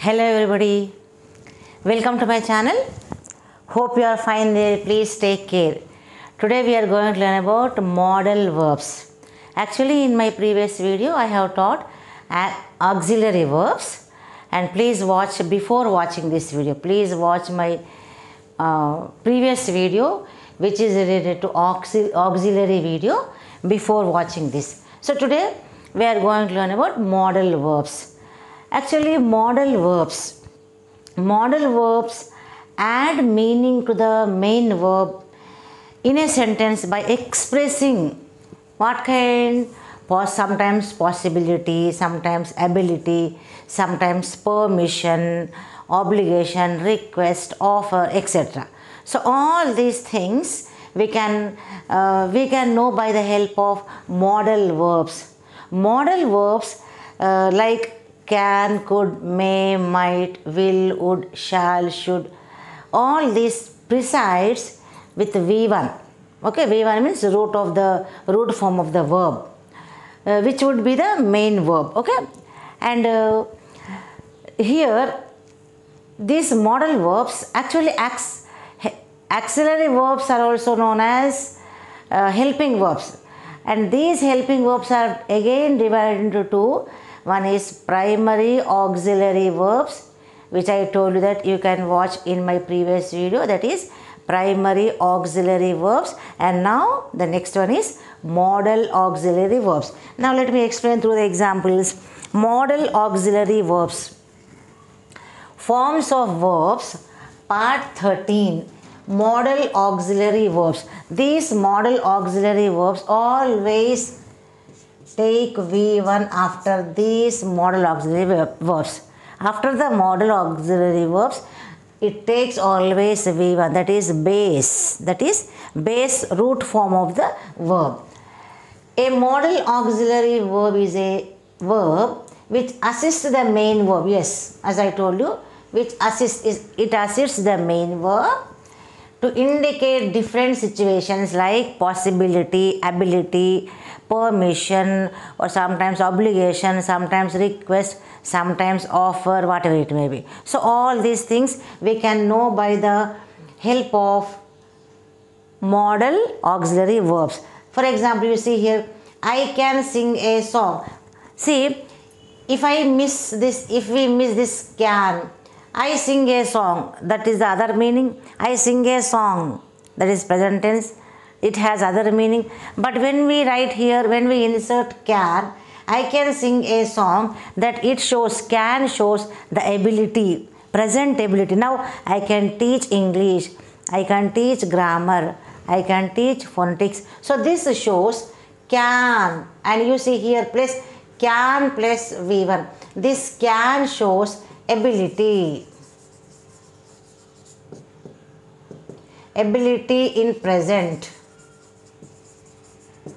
Hello everybody, welcome to my channel. Hope you are fine there. Please take care. Today we are going to learn about modal verbs. Actually in my previous video I have taught auxiliary verbs, and please watch before watching this video. Please watch my previous video which is related to auxiliary video before watching this. So today we are going to learn about modal verbs. Actually modal verbs add meaning to the main verb in a sentence by expressing what kind? Sometimes possibility, sometimes ability, sometimes permission, obligation, request, offer, etc. So all these things we can know by the help of modal verbs. Modal verbs like can, could, may, might, will, would, shall, should, all these precedes with V1. Okay, V1 means root form of the verb, which would be the main verb. Okay, and here these modal verbs, actually auxiliary verbs are also known as helping verbs, and these helping verbs are again divided into two. One is primary auxiliary verbs, which I told you that you can watch in my previous video, that is primary auxiliary verbs, and now the next one is modal auxiliary verbs. Now let me explain through the examples. Modal auxiliary verbs. Forms of verbs, part 13. Modal auxiliary verbs. These modal auxiliary verbs always take V1 after these modal auxiliary verbs. After the modal auxiliary verbs, it takes always V1, that is base root form of the verb. A modal auxiliary verb is a verb which assists the main verb. Yes, as I told you, it assists the main verb to indicate different situations like possibility, ability, permission, or sometimes obligation, sometimes request, sometimes offer, whatever it may be. So all these things we can know by the help of modal auxiliary verbs. For example, you see here, I can sing a song. See, if we miss this can, I sing a song, that is the other meaning. I sing a song, that is present tense. It has other meaning. But when we write here, when we insert can, I can sing a song, that it shows, can shows the ability, present ability. Now I can teach English, I can teach grammar, I can teach phonetics. So this shows can, and you see here plus can plus V1. This can shows ability in present.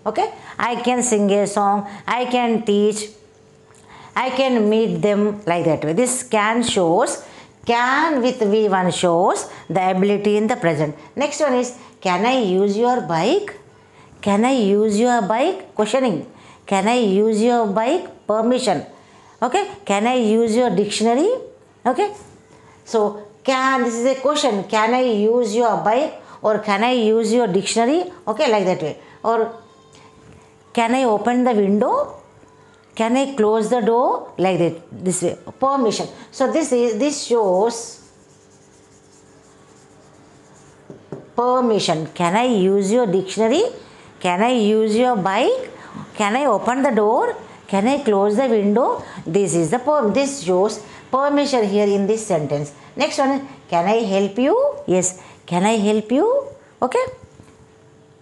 Okay, I can sing a song, I can teach, I can meet them, like that way. This can shows, can with V1 shows the ability in the present. Next one is, can I use your bike? Can I use your bike? Questioning. Can I use your bike? Permission. Okay, can I use your dictionary? Okay, so can, this is a question, can I use your bike, or can I use your dictionary? Okay, like that way. Or can I open the window? Can I close the door? Like that, this way. Permission. So this shows permission. Can I use your dictionary? Can I use your bike? Can I open the door? Can I close the window? This is the this shows permission here in this sentence. Next one is, can I help you? Yes, can I help you? Okay,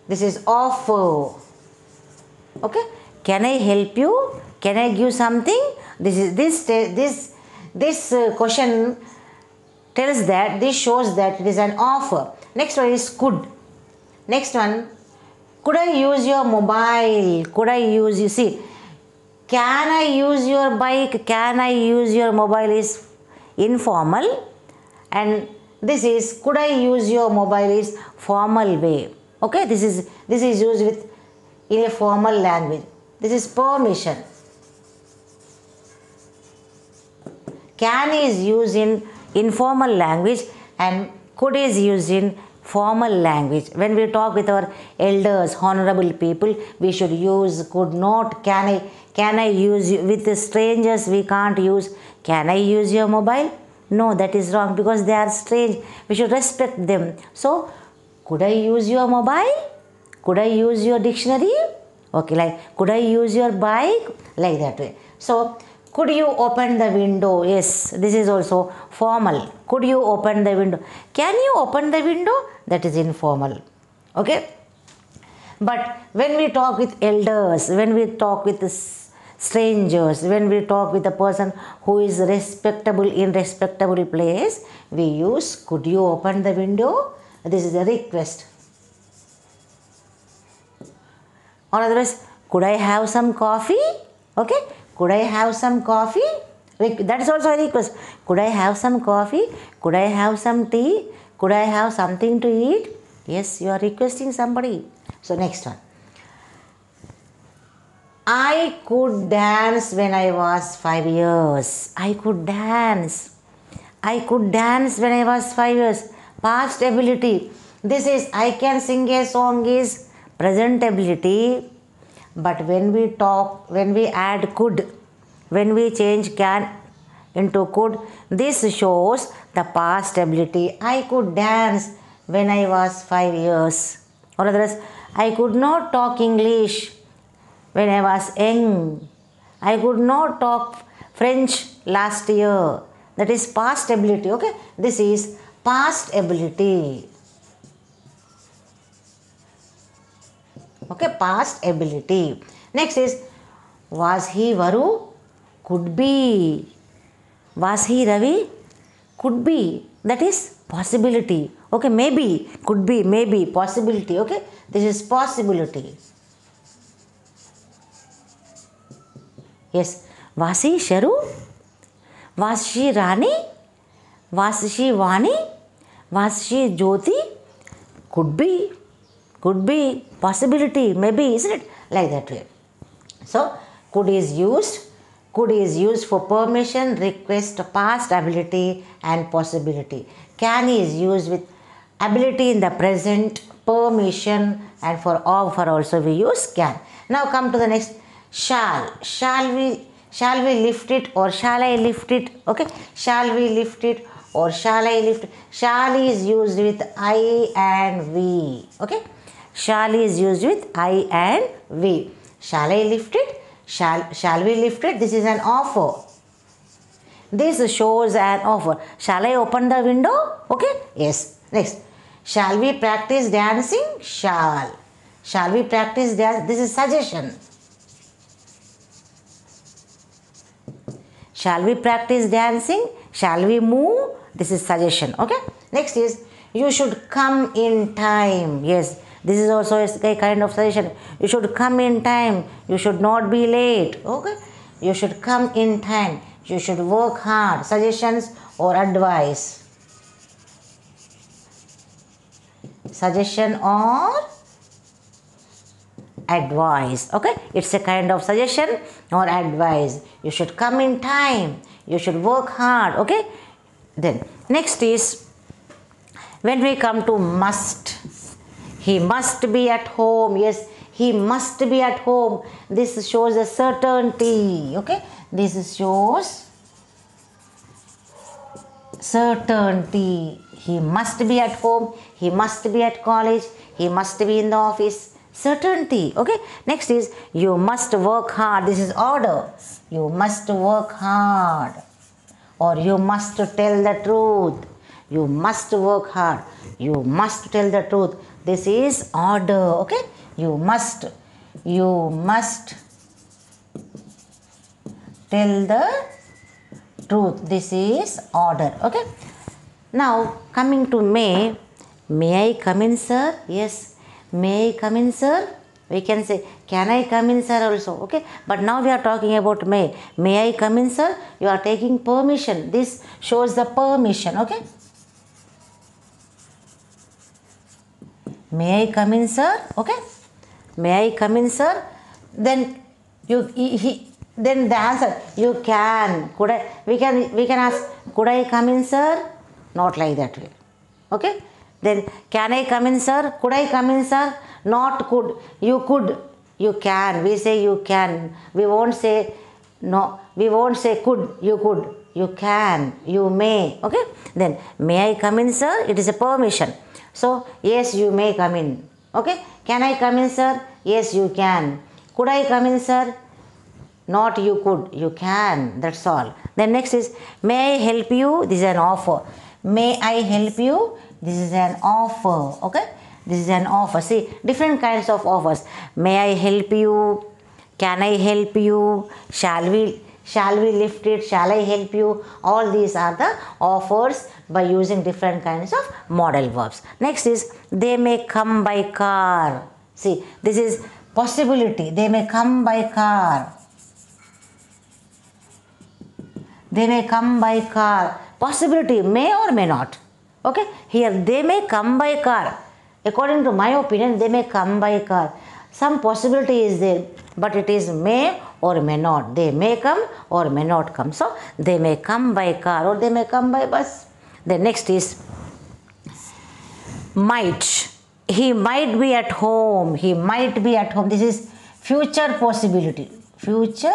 this is offer. Okay, can I help you? Can I give something? This question tells that, this shows that it is an offer. Next one is could. Next one, could I use your mobile? Could I use, you see, can I use your bike? Can I use your mobile is informal, and this is could I use your mobile is formal way. Okay, this is used with in a formal language. This is permission. Can is used in informal language and could is used in formal language. When we talk with our elders, honorable people, we should use could not. Can I use with the strangers? We can't use. Can I use your mobile? No, that is wrong because they are strange. We should respect them. So, could I use your mobile? Could I use your dictionary? Okay, like could I use your bike? Like that way. So, could you open the window? Yes, this is also formal. Could you open the window? Can you open the window? That is informal. Okay. But when we talk with elders, when we talk with strangers, when we talk with a person who is respectable in respectable place, we use could you open the window? This is a request. Or otherwise, could I have some coffee? Okay. Could I have some coffee? That is also a request. Could I have some coffee? Could I have some tea? Could I have something to eat? Yes, you are requesting somebody. So next one. I could dance when I was 5 years. I could dance. I could dance when I was 5 years. Past ability. This is I can sing a song is present ability. But when we add could, when we change can into could, this shows the past ability. I could dance when I was 5 years. Or otherwise, I could not talk English when I was young. I could not talk French last year. That is past ability. Okay, this is past ability. Okay, past ability. Next is, was he Varu? Could be. Was he Ravi? Could be. That is possibility. Okay, maybe. Could be, maybe. Possibility. Okay, this is possibility. Yes. Was he Sharu? Was she Rani? Was she Vani? Was she Jyoti? Could be. Could be, possibility, maybe, isn't it? Like that way. So, could is used. Could is used for permission, request, past ability and possibility. Can is used with ability in the present, permission and for offer also we use can. Now come to the next. Shall. Shall we lift it or shall I lift it? Okay. Shall we lift it or shall I lift it? Shall is used with I and we. Okay. Shall is used with I and we. Shall I lift it? Shall we lift it? This is an offer. This shows an offer. Shall I open the window? Okay. Yes. Next. Shall we practice dancing? Shall. Shall we practice dance? This is suggestion. Shall we practice dancing? Shall we move? This is suggestion. Okay. Next is, you should come in time. Yes. This is also a kind of suggestion. You should come in time. You should not be late. Okay. You should come in time. You should work hard. Suggestions or advice. Suggestion or advice. Okay. It's a kind of suggestion or advice. You should come in time. You should work hard. Okay. Then next is, when we come to must. He must be at home. Yes, he must be at home. This shows a certainty. Okay, this shows certainty. He must be at home. He must be at college. He must be in the office. Certainty. Okay. Next is, you must work hard. This is order. You must work hard. Or you must tell the truth. You must work hard. You must tell the truth. This is order. Okay. You must tell the truth. This is order. Okay. Now coming to may I come in, sir? Yes. May I come in, sir? We can say, can I come in, sir also. Okay. But now we are talking about may. May I come in, sir? You are taking permission. This shows the permission. Okay. May I come in, sir? Okay. May I come in, sir? Then then the answer, you can. Could I? We can ask, could I come in, sir? Not like that way. Okay. Then can I come in, sir? Could I come in, sir? Not could. You could. You can. We say you can. We won't say no. We won't say could. You could. You can. You may. Okay. Then may I come in, sir? It is a permission. So yes, you may come in. Okay. Can I come in, sir? Yes, you can. Could I come in, sir? Not you could. You can. That's all. Then next is, may I help you? This is an offer. May I help you? This is an offer. Okay. This is an offer. See, different kinds of offers. May I help you? Can I help you? Shall we lift it? Shall I help you? All these are the offers by using different kinds of modal verbs. Next is, they may come by car. See, this is possibility. They may come by car. They may come by car. Possibility, may or may not. Okay. Here, they may come by car. According to my opinion, they may come by car. Some possibility is there, but it is may or may not. They may come or may not come. So, they may come by car or they may come by bus. The next is might. He might be at home. He might be at home. This is future possibility. Future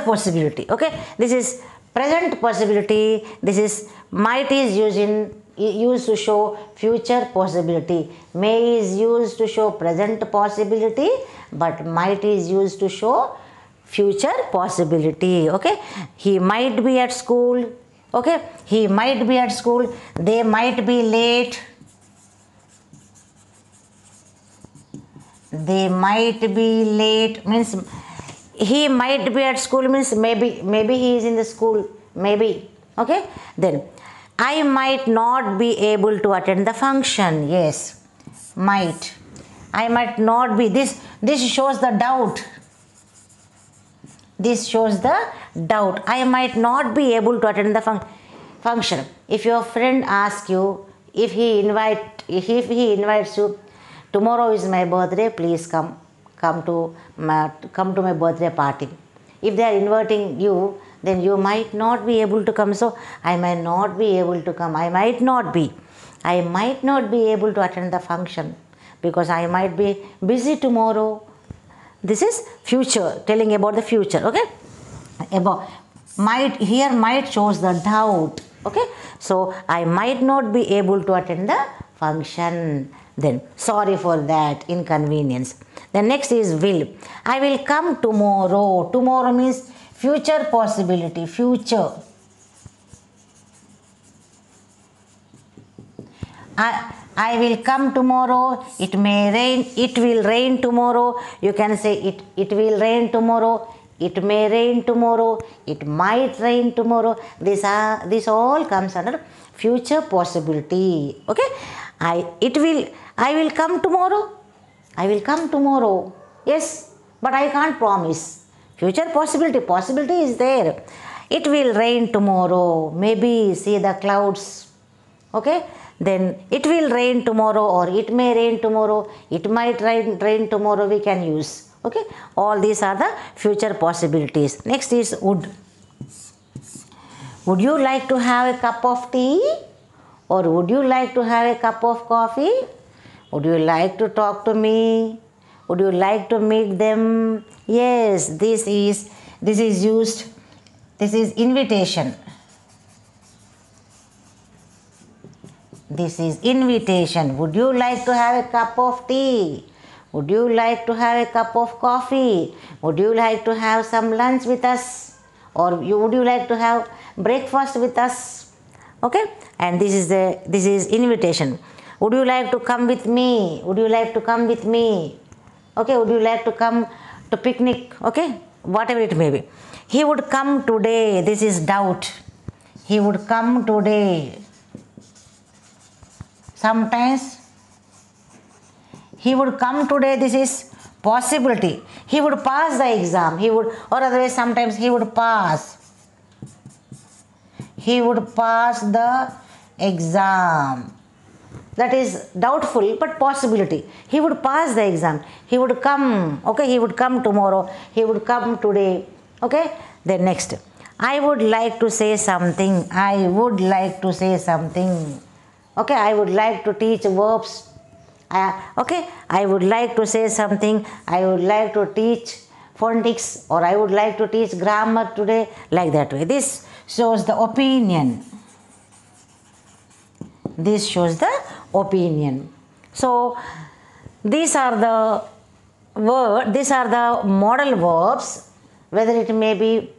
possibility. Okay. This is present possibility. This is might is used to show future possibility. May is used to show present possibility, but might is used to show future possibility. Okay. He might be at school. Okay. He might be at school. They might be late. They might be late means, he might be at school means maybe he is in the school, maybe. Okay. Then I might not be able to attend the function. Yes, might. I might not be. This shows the doubt. This shows the doubt. I might not be able to attend the function. If your friend asks you, if he invites you, tomorrow is my birthday, please come to my birthday party. If they are inviting you, then you might not be able to come. So I might not be able to come. I might not be able to attend the function because I might be busy tomorrow. This is future, telling about the future. Okay. About might, here might shows the doubt. Okay. So I might not be able to attend the function. Then sorry for that inconvenience. The next is will. I will come tomorrow. Tomorrow means future possibility. Future. I will come tomorrow. It may rain. It will rain tomorrow. You can say it will rain tomorrow. It may rain tomorrow. It might rain tomorrow. This all comes under future possibility. Okay. I will come tomorrow. I will come tomorrow. Yes, but I can't promise. Future possibility. Possibility is there. It will rain tomorrow. Maybe see the clouds. Okay. Then it will rain tomorrow or it may rain tomorrow. It might rain tomorrow. We can use. Okay. All these are the future possibilities. Next is would. Would you like to have a cup of tea? Or would you like to have a cup of coffee? Would you like to talk to me? Would you like to meet them? Yes, this is used. This is invitation. This is invitation. Would you like to have a cup of tea? Would you like to have a cup of coffee? Would you like to have some lunch with us? Or would you like to have breakfast with us? Okay. And this is invitation. Would you like to come with me? Would you like to come with me? Okay. Would you like to come to picnic? Okay. Whatever it may be. He would come today. This is doubt. He would come today. Sometimes he would come today. This is possibility. He would pass the exam. He would, or otherwise sometimes he would pass. He would pass the exam. that is doubtful but possibility. He would pass the exam, he would come, okay, he would come tomorrow, he would come today, okay. Then next, I would like to say something, I would like to say something, okay. I would like to teach verbs, okay. I would like to say something, I would like to teach phonetics, or I would like to teach grammar today, like that way. This shows the opinion. This shows the opinion. So these are the these are the modal verbs, whether it may be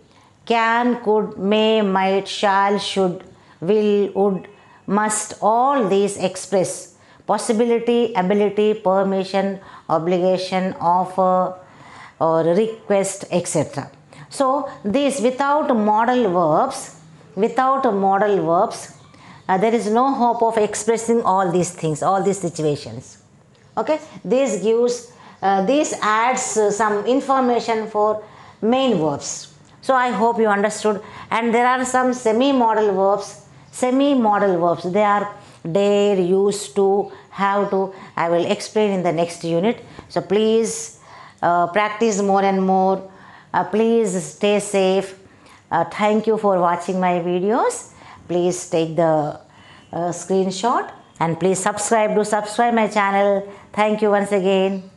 can, could, may, might, shall, should, will, would, must. All these express possibility, ability, permission, obligation, offer, or request, etc. So these without modal verbs, there is no hope of expressing all these things, all these situations, okay. This gives this adds some information for main verbs. So I hope you understood. And there are some semi-modal verbs. They are dare, used to, have to. I will explain in the next unit. So please practice more and more. Please stay safe. Thank you for watching my videos. Please take the screenshot, and please subscribe my channel. Thank you once again.